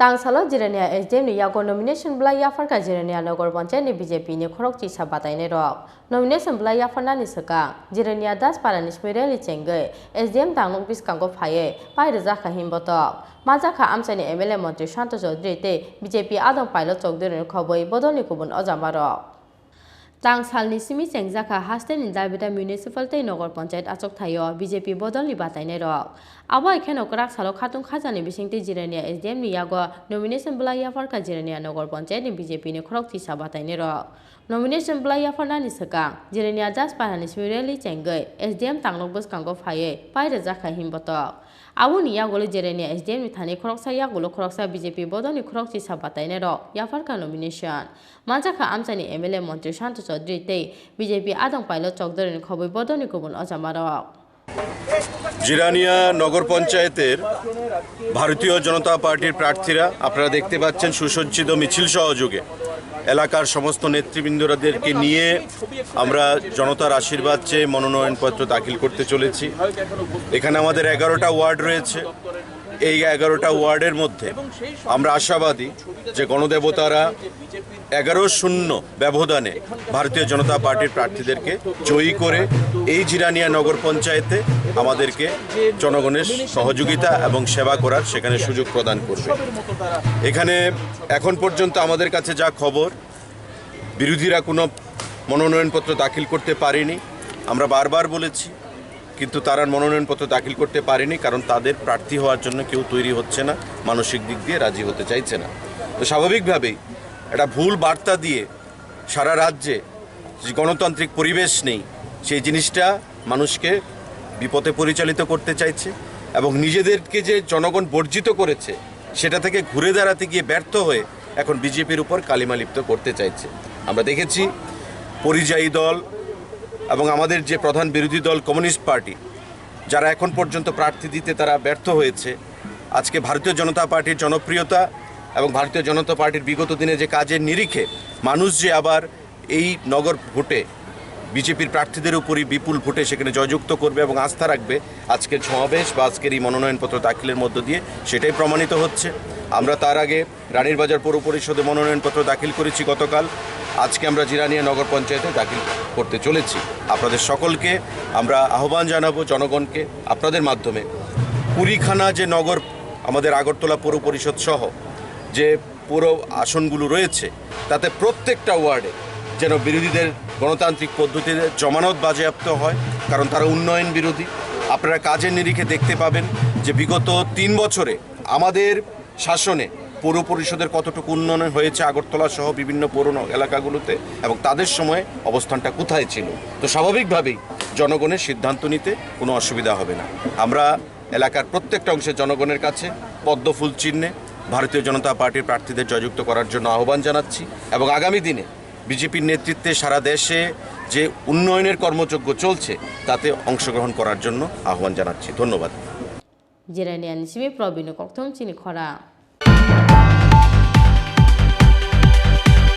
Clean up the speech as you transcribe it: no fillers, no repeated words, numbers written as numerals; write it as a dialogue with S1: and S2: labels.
S1: Tangsalo jirania SDM ni yago nomination bla yafarka jirania nagor panchayat ni BJP ni khorokchi sabatai ne rok nomination bla yafarna ni saka jirania das parani smireli chengai SDM tanglong biskangko phaye pai reja kha himbotok majaka amchani MLA Mantri Shanto Chaudhary te BJP adong pilot chokdere khoboi bodoni kubun ojamaro Tangsalni simi sengjaka hasten in Dalbeta Municipality Nogor Panchayat achok thayo BJP bodolni bataine rok abo ekheno krak salo khatung khajani bisingti jirania SDM ni yago nomination bla yafarka jirania Nogor Panchayat ni BJP ni khorokti sabataine rok nomination bla yafarna ni sakang jirania das parani smireli chengai SDM tanglok buskangko phaye pai reja kha himbotok Awuni yagolo jirania SDM ni thani khoroksa yagolo khoroksa BJP bodolni khorokti sabataine rok yafarka nomination Majaka amchani MLA Mantri Shanto Chaudhary te BJP adong pilot chokdore khoboi bodoni kubun ojamaro
S2: Jirania নগর পঞ্চায়েতের ভারতীয় জনতা পার্টির প্রার্থীরা আপনারা দেখতে পাচ্ছেন সুসজ্জিত মিছিল সহযোগে এলাকার সমস্ত নেতৃবৃন্দদেরকে নিয়ে আমরা জনতার আশীর্বাদ চেয়ে মনোনয়নপত্র দাখিল করতে চলেছি এখানে আমাদের 11টা ওয়ার্ড রয়েছে এই 11টা ওয়ার্ডের মধ্যে আমরা আশাবাদী যে গণদেবতারা 11-0 ব্যবধানে ভারতীয় জনতা পার্টির প্রার্থীদেরকে জয়ী করে এই জিরানিয়া নগর পঞ্চায়েতে আমাদেরকে জনগণের সহযোগিতা এবং সেবা করার সেখানে সুযোগ প্রদান করবে এখানে এখন পর্যন্ত আমাদের কাছে যা খবর বিরোধীরা কোনো মনোনয়নপত্র দাখিল করতে পারেনি আমরা বারবার বলেছি কিন্তু তারা মনোনয়নপত্র দাখিল করতে পারেনি কারণ তাদের প্রার্থী হওয়ার জন্য কেউ তৈরি হচ্ছে না মানসিক দিক দিয়ে রাজি হতে চাইছে না তো স্বাভাবিকভাবেই একটা ভুল বার্তা দিয়ে সারা রাজ্যে যে গণতান্ত্রিক পরিবেশ নেই সেই জিনিসটা মানুষকে বিপথে পরিচালিত করতে চাইছে এবং নিজেদেরকে যে জনগণ বর্জিত করেছে সেটা থেকে ঘুরে দাঁড়াতে গিয়ে ব্যর্থ হয়ে এখন বিজেপির উপর কালিমালিপ্ত করতে চাইছে আমরা দেখেছি পরিযায়ী দল এবং আমাদের যে প্রধান বিরোধী দল কমিউনিস্ট পার্টি যারা এখন পর্যন্ত প্রার্থী দিতে তারা ব্যর্থ হয়েছে আজকে ভারতীয় জনতা পার্টির জনপ্রিয়তা এবং ভারতীয় জনতা পার্টির বিগত দিনে যে কাজের নিরিখে মানুষ যে আবার এই নগর ভোটে বিজেপির প্রার্থীদের উপরই বিপুল ভোটে সেখানে জয়যুক্ত করবে এবং আস্থা রাখবে আজকের সমাবেশ বা আজকের এই মনোনয়নপত্র দাখিলের মধ্য দিয়ে সেটাই প্রমাণিত হচ্ছে আমরা তার আগে রানীর বাজার পৌর পরিষদে মনোনয়নপত্র দাখিল করেছি গতকাল আজকে আমরা জিরানিয়া নগর পঞ্চায়েতে দাখিল করতে চলেছি আপনাদের সকলকে আমরা আহ্বান জানাবো জনগণকে আপনাদের মাধ্যমে কুড়িখানা যে নগর আমাদের আগরতলা পৌর পরিষদ সহ যে পুরো আসনগুলো রয়েছে তাতে প্রত্যেকটা ওয়ার্ডে যেন বিরোধীদের গণতান্ত্রিক পদ্ধতিতে জমানত বাজেয়াপ্ত হয় কারণ তারা উন্নয়ন বিরোধী আপনারা কাজের নিরিখে দেখতে পাবেন যে বিগত 3 বছরে আমাদের শাসনে পৌর পরিষদের কতটুকু উন্নয়ন হয়েছে আগরতলা সহ বিভিন্ন পৌর এলাকাগুলোতে এবং তাদের সময় অবস্থানটা কোথায় ছিল তো স্বাভাবিকভাবেই জনগণের সিদ্ধান্ত নিতে কোনো অসুবিধা হবে না আমরা এলাকার প্রত্যেকটা অংশের জনগণের কাছে পদ্মফুল চিহ্নে ভারতীয় জনতা পার্টির প্রার্থীদের জয়যুক্ত করার জন্য আহ্বান জানাচ্ছি এবং আগামী দিনে বিজেপির নেতৃত্বে সারা দেশে যে উন্নয়নের কর্মযজ্ঞ চলছে তাতে অংশগ্রহণ করার জন্য আহ্বান জানাচ্ছি ধন্যবাদ
S1: জিরানিয়া নিসিমি প্রবীণ কক্তম চিনি খরা